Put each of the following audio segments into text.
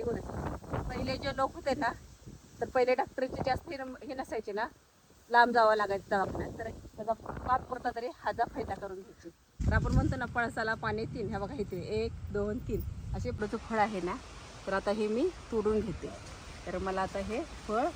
पहिले जे लोक होते ना, तर पहिले डॉक्टरचे जास्त हे नसायचे ना, लांब जावं लागायचं दवाखान्यात, तर त्याचा पाच पुरता तरी हाचा फायदा करून घ्यायची. तर आपण म्हणतो ना, पळसाला पाणी तीन. ह्या बघा इथे 1 2 3 असे प्रचुर फळ आहे ना. तर आता हे मी तोडून घेते. तर मला आता हे फळ,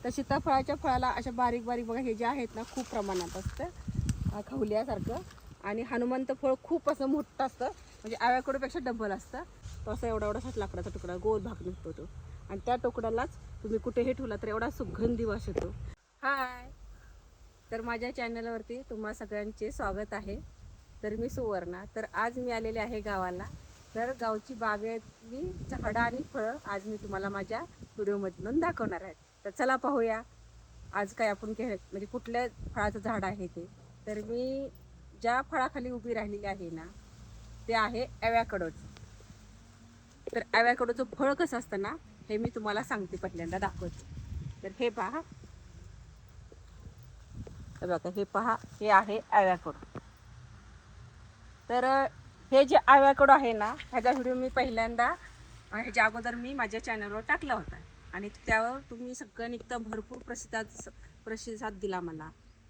तर सीताफळाच्या फळाला अशा बारीक बारीक बघा हे जे आहेत ना, खूप प्रमाणात असतं खवल्यासारखं. आणि हनुमंत फळ खूप असं मोठं असतं, म्हणजे आव्याकडूपेक्षा डबल असतं. तो असं एवढा एवढा लाकडाचा तुकडा गोल भाग निघतो तो, आणि त्या तुकड्यालाच तुम्ही कुठेही ठेवला तर एवढा सुगंधी वास येतो. हाय, तर माझ्या चॅनलवरती तुम्हा सगळ्यांचे स्वागत आहे. तर मी सुवर्णा. तर आज मी आलेले आहे गावाला. तर गावची बागेतली झाडं आणि फळं आज मी तुम्हाला माझ्या व्हिडिओमधून दाखवणार आहे. तर चला पाहूया आज काय आपण म्हणजे कुठल्या फळाचं झाड आहे ते. तर मी ज्या फळाखाली उभी राहिलेली आहे ना, ते आहे ॲव्याकडोचं. तर ॲव्याकडोचं फळ कसं असतं ना, हे मी तुम्हाला सांगते, पहिल्यांदा दाखवते. तर हे पहा, बघा हे पहा, हे आहे ॲव्याकडो. तर हे जे ॲव्याकडो आहे ना, ह्याचा व्हिडिओ मी पहिल्यांदा ह्याच्या अगोदर मी माझ्या चॅनलवर टाकला होता, आणि त्यावर तुम्ही सगळ्यांनी एकदम भरपूर प्रतिसाद दिला मला,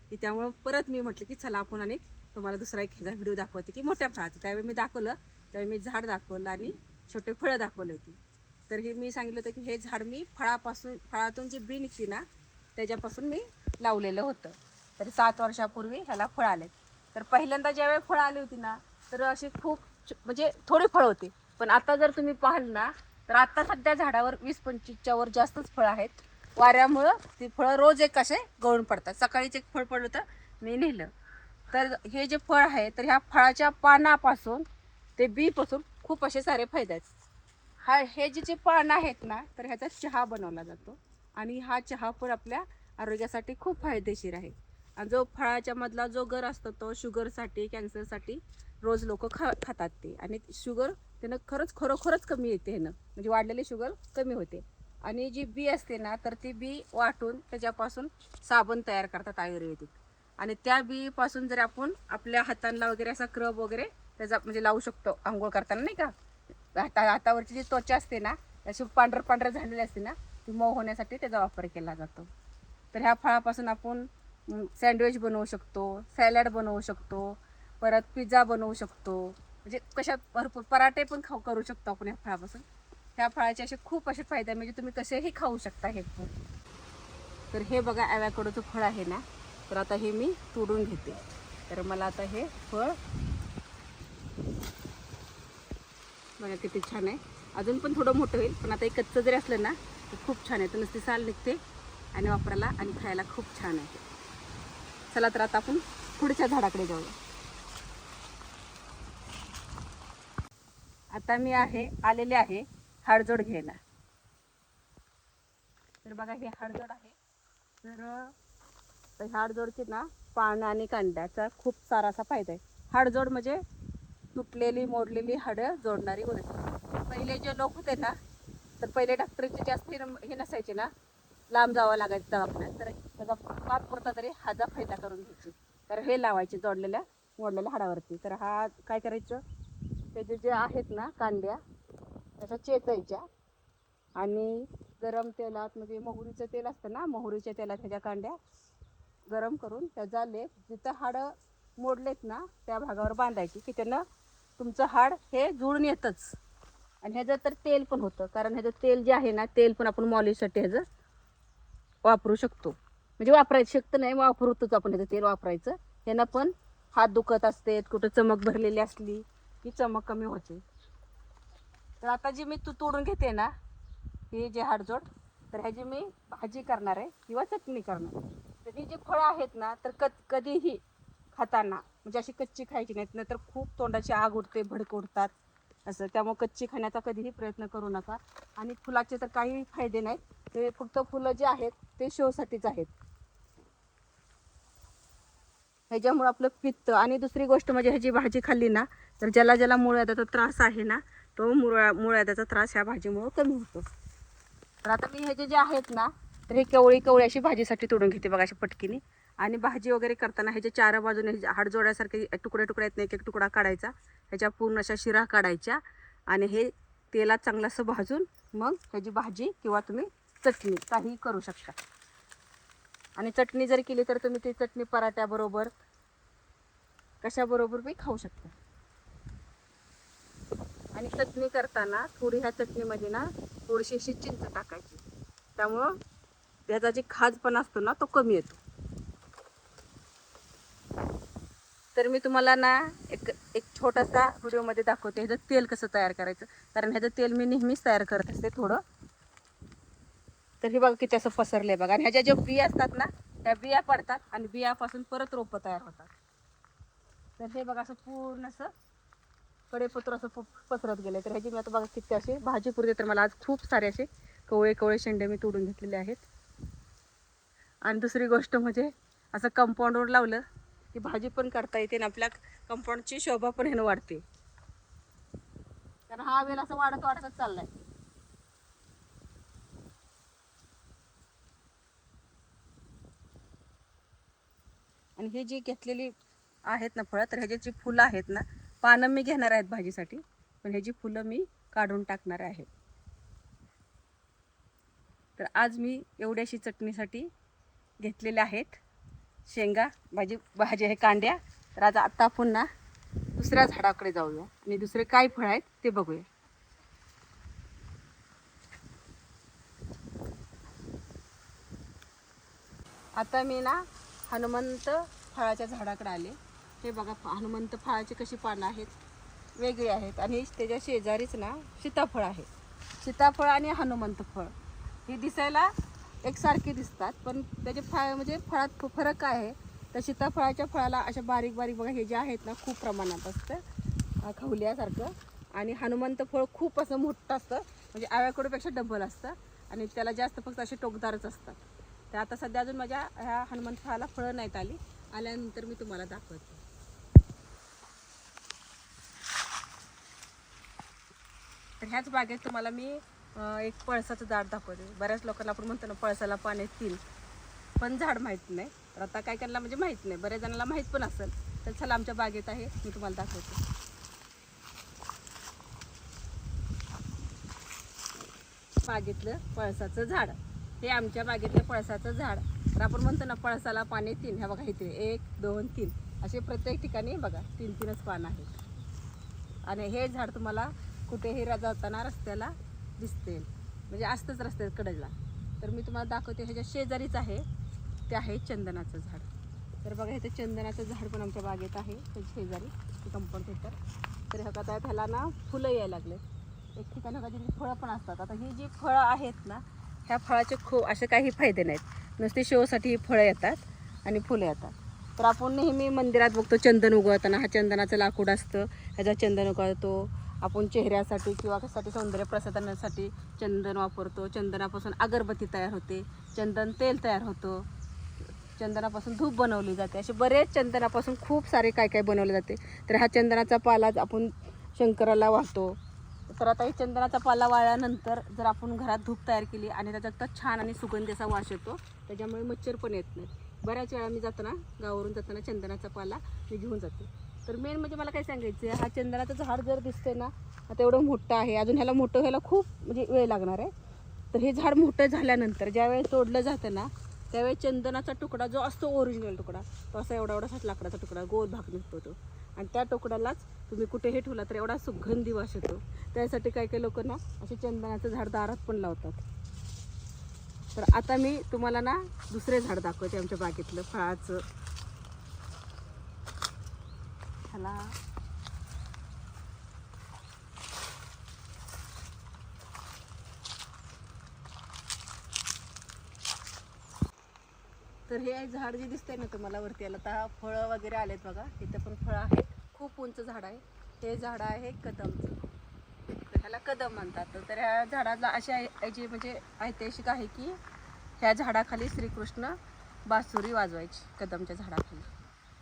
की त्यामुळं परत मी म्हटलं की चला आपण आणि तुम्हाला दुसरा एक ह्याचा व्हिडिओ दाखवते की मोठ्या फळाचं. त्यावेळी मी दाखवलं, त्यावेळी मी झाड दाखवलं आणि छोटे फळं दाखवले होती. तर हे मी सांगितलं होतं की हे झाड मी फळातून जी बी निघते ना, त्याच्यापासून मी लावलेलं होतं. तर 7 वर्षापूर्वी ह्याला फळ आले. तर पहिल्यांदा ज्यावेळी फळं आली होती ना, तर अशी खूप म्हणजे थोडी फळं होती. पण आता जर तुम्ही पाहाल ना, तर आता सध्या झाडावर 20-25च्या वर जास्तच फळं आहेत. वाऱ्यामुळं ती फळं रोज एक असे गळून पडतात. सकाळीच एक फळ पडलं होतं, मी नेलं. तर हे जे फळ आहे, तर ह्या फळाच्या पानापासून ते बीपासून खूप असे सारे फायदे आहेत. हे जे पानं आहेत ना, तर ह्याचा चहा बनवला जातो, आणि हा चहा पण आपल्या आरोग्यासाठी खूप फायदेशीर आहे. आणि जो फळाच्या मधला जो गर असतो तो शुगरसाठी, कॅन्सरसाठी रोज लोक खातात ते. आणि शुगर त्यानं खरोखरच कमी येते, ह्यानं म्हणजे वाढलेली शुगर कमी होते. आणि जी बी असते ना, तर ती बी वाटून त्याच्यापासून साबण तयार करतात आयुर्वेदिक. आणि त्या बीपासून जर आपण आपल्या हातांना वगैरे असा क्रब वगैरे त्याचा म्हणजे लावू शकतो आंघोळ करताना, नाही का. हातावरची जी त्वचा असते ना, अशी पांढरं झालेली असते ना, ती मऊ होण्यासाठी त्याचा वापर केला जातो. तर ह्या फळापासून आपण सँडविच बनवू शकतो, सॅलड बनवू शकतो, परत पिझ्झा बनवू शकतो, म्हणजे कशा भरपूर पराठे पण करू शकतो आपण ह्या फळापासून. ह्या फळाचे असे खूप असे फायदे, म्हणजे तुम्ही कसेही खाऊ शकता हे फळ. तर हे बघा ॲव्याकडोचं फळ आहे ना, तर आता हे मी तोडून घेते. तर मला आता हे फळ बघा किती छान आहे. अजून पण थोडं मोठं होईल, पण आता एक कच्चं जरी असलं ना तर खूप छान आहे. तर नुसती साल निघते आणि वापरायला आणि खायला खूप छान आहे. चला तर आता आपण पुढच्या झाडाकडे जाऊया. आता मी आलेले आहे हाडजोड घ्यायला. तर बघा हे हाडजोड आहे. तर हाडजोडची ना पानं आणि कांड्याचा खूप सारा असा फायदा आहे. हाडजोड म्हणजे तुटलेली मोडलेली हाडं जोडणारी गोष्ट. पहिले जे लोक होते ना, तर पहिले डॉक्टरचे जास्त हे नसायचे ना, लांब जावं लागायचं दवाखान्यात, तर त्याचा पाच पुरता तरी हाचा फायदा करून घ्यायची. तर हे लावायचे जोडलेल्या मोडलेल्या हाडावरती. तर हा काय करायचं, त्याचे जे आहेत ना कांड्या, त्याच्या चेचायच्या, आणि गरम तेलात म्हणजे मोहरीचं तेल असतं ना, मोहरीच्या तेलात ह्याच्या कांड्या गरम करून त्याचा लेप जिथं हाडं मोडलेत ना त्या भागावर बांधायची, की त्यानं तुमचं हाड हे जुळून येतच. आणि ह्याचं तर तेल पण होतं, कारण ह्याचं तेल जे आहे ना, तेल पण आपण मॉलिशसाठी ह्याचं वापरू शकतो. म्हणजे वापरायचं शकतं नाही, वापरतोच आपण ह्याचं तेल वापरायचं. ह्यानं पण हात दुखत असते, कुठं चमक भरलेली असली की चमक कमी होते. तर आता जी मी तोडून घेते ना, हे जे हाडजोड, तर ह्याची मी भाजी करणार आहे किंवा चटणी करणार आहे. तर ही जी फळं आहेत ना, तर कधीही खाताना म्हणजे अशी कच्ची खायची नाहीत, नाहीतर खूप तोंडाची आग उठते, भडक उठतात असं. त्यामुळे कच्ची खाण्याचा कधीही प्रयत्न करू नका. आणि फुलाचे तर काही फायदे नाहीत, ते फक्त फुलं जे आहेत ते शोसाठीच आहेत. ह्याच्यामुळे आपलं पित्त, आणि दुसरी गोष्ट म्हणजे ह्याची भाजी खाल्ली ना, तर ज्याला ज्याला मूळव्याधाचा त्रास आहे ना, तो मूळव्याधाचा त्रास ह्या भाजीमुळे कमी होतो. तर आता मी ह्याचे जे आहेत ना, तर हे कवळी कवळी अशी भाजीसाठी तोडून घेते बघा, अशी पटकीने. आणि भाजी वगैरे करताना ह्याच्या चार बाजूने हाड जोड्यासारखे तुकडे तुकडे आहेत ना, एक एक तुकडा काढायचा, ह्याच्या पूर्ण अशा शिरा काढायच्या, आणि हे तेलात चांगलं असं भाजून मग ह्याची भाजी किंवा तुम्ही चटणी काही करू शकता. आणि चटणी जर केली तर तुम्ही ती चटणी पराठ्याबरोबर कशाबरोबर बी खाऊ शकता. आणि चटणी करताना थोडी ह्या चटणीमध्ये ना थोडीशी अशी चिंच टाकायची, त्यामुळं त्याचा जे खाजपणा असतो ना तो कमी येतो. तर मी तुम्हाला ना एक एक छोटासा व्हिडिओमध्ये दाखवते ह्याचं तेल कसं तयार करायचं, कारण ह्याचं तेल मी नेहमीच तयार करत असते थोडं. तर हे बघा किती असं पसरलं आहे बघा. आणि ह्याच्या ज्या बिया असतात ना त्या बिया पडतात आणि बियापासून परत रोपं तयार होतात. तर हे बघा असं पूर्ण असं कडेपत्र असं पसरत गेले. तर ह्याची मी आता बघा किती असे भाजी पुरते. तर मला आज खूप सारे असे कवळे कवळे शेंडे मी तोडून घेतलेले आहेत. आणि दुसरी गोष्ट म्हणजे असं कंपाऊंडवर लावलं की भाजी पण करता येते आणि आपल्या कंपाऊंडची शोभा पण ह्यानं वाढते. कारण हा वेल असं वाढत वाढतच चाललाय. आणि हे जी घेतलेली आहेत ना फळं, तर ह्याची जी फुलं आहेत ना, पानं मी घेणार आहेत भाजीसाठी, पण ह्याची फुलं मी काढून टाकणार आहे. तर आज मी एवढ्याशी चटणीसाठी घेतलेल्या आहेत शेंगा. भाजी आहे कांड्या. तर आता आपण ना दुसऱ्या झाडाकडे जाऊया आणि दुसरे काय फळ आहेत ते बघूया. आता मी ना हनुमंत फळाच्या झाडाकडे आले. हे बघा हनुमंत फळाची कशी पानं आहेत, वेगळी आहेत. आणि त्याच्या शेजारीच ना सीताफळ आहे. सीताफळ आणि हनुमंत फळ ही दिसायला एकसारखी दिसतात, पण त्याचे म्हणजे फळात फरक काय आहे. तर सीताफळाच्या फळाला अशा बारीक बारीक बघा हे जे आहेत ना खूप प्रमाणात असतं खवल्यासारखं. आणि हनुमंत फळ खूप असं मोठं असतं, म्हणजे आव्याकडूपेक्षा डबल असतं. आणि त्याला जास्त फक्त असे टोकदारच असतात. तर आता सध्या अजून माझ्या ह्या हनुमंत फळाला फळं नाहीत आल्यानंतर मी तुम्हाला दाखवते. तर ह्याच बागेत तुम्हाला मी एक पळसाचं झाड दाखवते. बऱ्याच लोकांना आपण म्हणतो ना पळसाला पाने 3, पण झाड माहीत नाही. तर आता काय करायला म्हणजे माहीत नाही, बऱ्याच जणांना माहीत पण असेल. तर चला आमच्या बागेत आहे, मी तुम्हाला दाखवते. बागेतलं पळसाचं झाड, हे आमच्या बागेतलं पळसाचं झाड. तर आपण म्हणतो ना पळसाला पाने 3, ह्या बघा इथे 1 2 3 असे प्रत्येक ठिकाणी बघा 3-3च पानं आहेत. आणि हे झाड तुम्हाला कुठेही जाताना रस्त्याला दिसते, म्हणजे असतंच रस्त्यात कडेला. तर मी तुम्हाला दाखवते. ह्याच्या शेजारीच आहे ते आहे चंदनाचं झाड. तर बघा इथे चंदनाचं झाड पण आमच्या बागेत आहे, त्याच्या शेजारी कंपाऊंड थिएटर. तर ह्या आता ह्याला ना फुलं यायला लागले. एक ठिकाणी बघा तिथे फळं पण असतात. आता ही जी फळं आहेत ना ह्या फळाचे खूप असे काही फायदे नाहीत, नुसते शोसाठी ही फळं येतात आणि फुलं येतात. तर आपण नेहमी मंदिरात बघतो चंदन उगवताना, हा चंदनाचं लाकूड असतं, ह्याचा चंदन उगवतो. आपण चेहऱ्यासाठी किंवा कशासाठी सौंदर्य प्रसाधनासाठी चंदन वापरतो. चंदनापासून अगरबत्ती तयार होते, चंदन तेल तयार होतं, चंदनापासून धूप बनवली जाते. असे बरेच चंदनापासून खूप सारे काय काय बनवले जाते. तर हा चंदनाचा पाला आपण शंकराला वाहतो. तर आता ही चंदनाचा पाला वाळल्यानंतर जर आपण घरात धूप तयार केली आणि त्याच्यात छान आणि सुगंधी असा वास येतो, त्याच्यामुळे मच्छर पण येत नाही. बऱ्याच वेळा मी जाताना गावावरून जाताना चंदनाचा पाला मी घेऊन जाते. तर मेन म्हणजे मला काय सांगायचं आहे, हा चंदनाचं झाड जर दिसतंय ना आता एवढं मोठं आहे, अजून ह्याला मोठं व्हायला खूप म्हणजे वेळ लागणार आहे. तर हे झाड मोठं झाल्यानंतर ज्यावेळेस तोडलं जातं ना त्यावेळेस चंदनाचा तुकडा जो असतो ओरिजिनल तुकडा, तो असा एवढा एवढासा लाकडाचा तुकडा गोल भाग निघतो तो. आणि त्या तुकड्यालाच तुम्ही कुठेही ठेवला तर एवढा सुगंधी वास येतो. त्यासाठी काही काही लोक ना असे चंदनाचं झाड दारात पण लावतात. तर आता मी तुम्हाला ना दुसरे झाड दाखवते आमच्या बागेतलं फळाचं. ह्याला तर हे झाड जे दिसतंय ना तुम्हाला वरती आलं तर फळं वगैरे आलेत बघा. इथं पण फळं आहेत, खूप उंच झाड आहे. हे झाड आहे कदमचं, तर ह्याला कदम म्हणतात. तर ह्या झाडाला अशी याची म्हणजे ऐतिहासिक आहे की ह्या झाडाखाली श्रीकृष्ण बासुरी वाजवायची, कदमच्या झाडाखाली.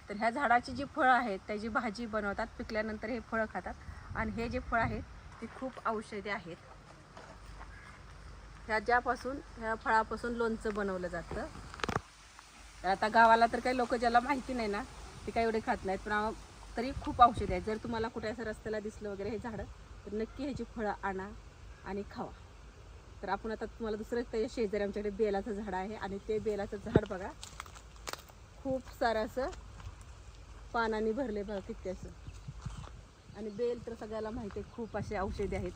तर ह्या झाडाची जी फळं आहेत त्याची भाजी बनवतात, पिकल्यानंतर हे फळं खातात. आणि हे जे फळ आहेत ते खूप औषधी आहेत. ह्या फळापासून लोणचं बनवलं जातं. तर आता गावाला तर काही लोक ज्याला माहिती नाही ना ते काही एवढे खात नाहीत, पण तरी खूप औषधी आहेत. जर तुम्हाला कुठे असं रस्त्याला दिसलं वगैरे हे झाडं तर नक्की ह्याची फळं आणा, आणि खावा. तर आपण आता तुम्हाला दुसरं त्याच्या शेजारी आमच्याकडे बेलाचं झाड आहे आणि ते बेलाचं झाड बघा खूप सारं असं पानांनी भरले बघा किती असं. आणि बेल तर सगळ्याला माहिती आहे खूप असे औषधी आहेत.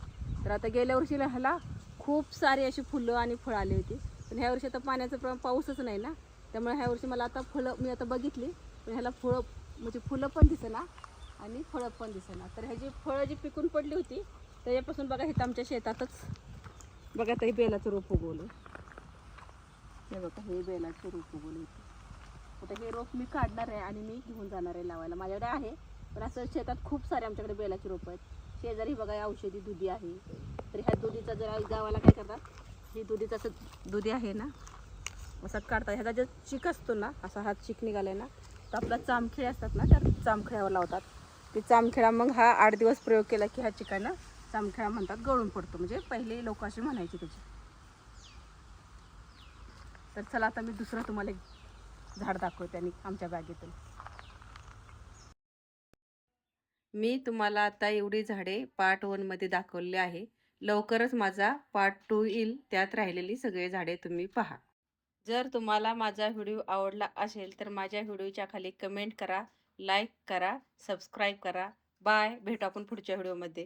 तर आता गेल्या वर्षीला ह्याला खूप सारी अशी फुलं आणि फळं आली होती. पण ह्या वर्षी आता पाण्याचं पाऊसच नाही ना, त्यामुळे ह्या वर्षी मला आता फुलं मी आता बघितली पण ह्याला म्हणजे फुलं पण दिसेना आणि फळं पण दिसेना. तर ह्याची फळं जी पिकून पडली होती त्याच्यापासून बघा इथं आमच्या शेतातच बघा आता हे बेलाचं रोप उगवलं. हे बघा हे बेलाचं रोप उगवलं इथे. आता हे रोप मी काढणार आहे आणि मी घेऊन जाणार आहे लावायला. माझ्याकडे आहे पण असं शेतात खूप सारे आमच्याकडे बेलाचे रोप आहेत. शेजारी बघा औषधी दुधी आहे. तर ह्या दुधीचा जरा गावाला काय करतात, ही दुधीचं असं दुधी आहे ना असं काढतात. ह्याचा जो चिक असतो ना असा हा चिक निघालाय ना तर आपला चामखिळे असतात ना त्या चामखिळ्यावर लावतात. ते चामखिळा मग हा 8 दिवस प्रयोग केला की ह्या चिकानं चामखिळा म्हणतात गळून पडतो. म्हणजे पहिले लोक असे म्हणायचे त्याची. तर चला आता मी दुसरं तुम्हाला एक झाड दाखवते आणि आमच्या बागेतून. मी तुम्हाला आता एवढी झाडे पार्ट 1 मध्ये दाखवली आहे. लवकरच माझा पार्ट 2 येईल, त्यात राहिलेली सगळी झाडे तुम्ही पहा. जर तुम्हाला माझा व्हिडिओ आवडला असेल तर माझ्या व्हिडिओच्या खाली कमेंट करा, लाईक करा, सबस्क्राईब करा. बाय. भेटू आपण पुढच्या व्हिडिओमध्ये.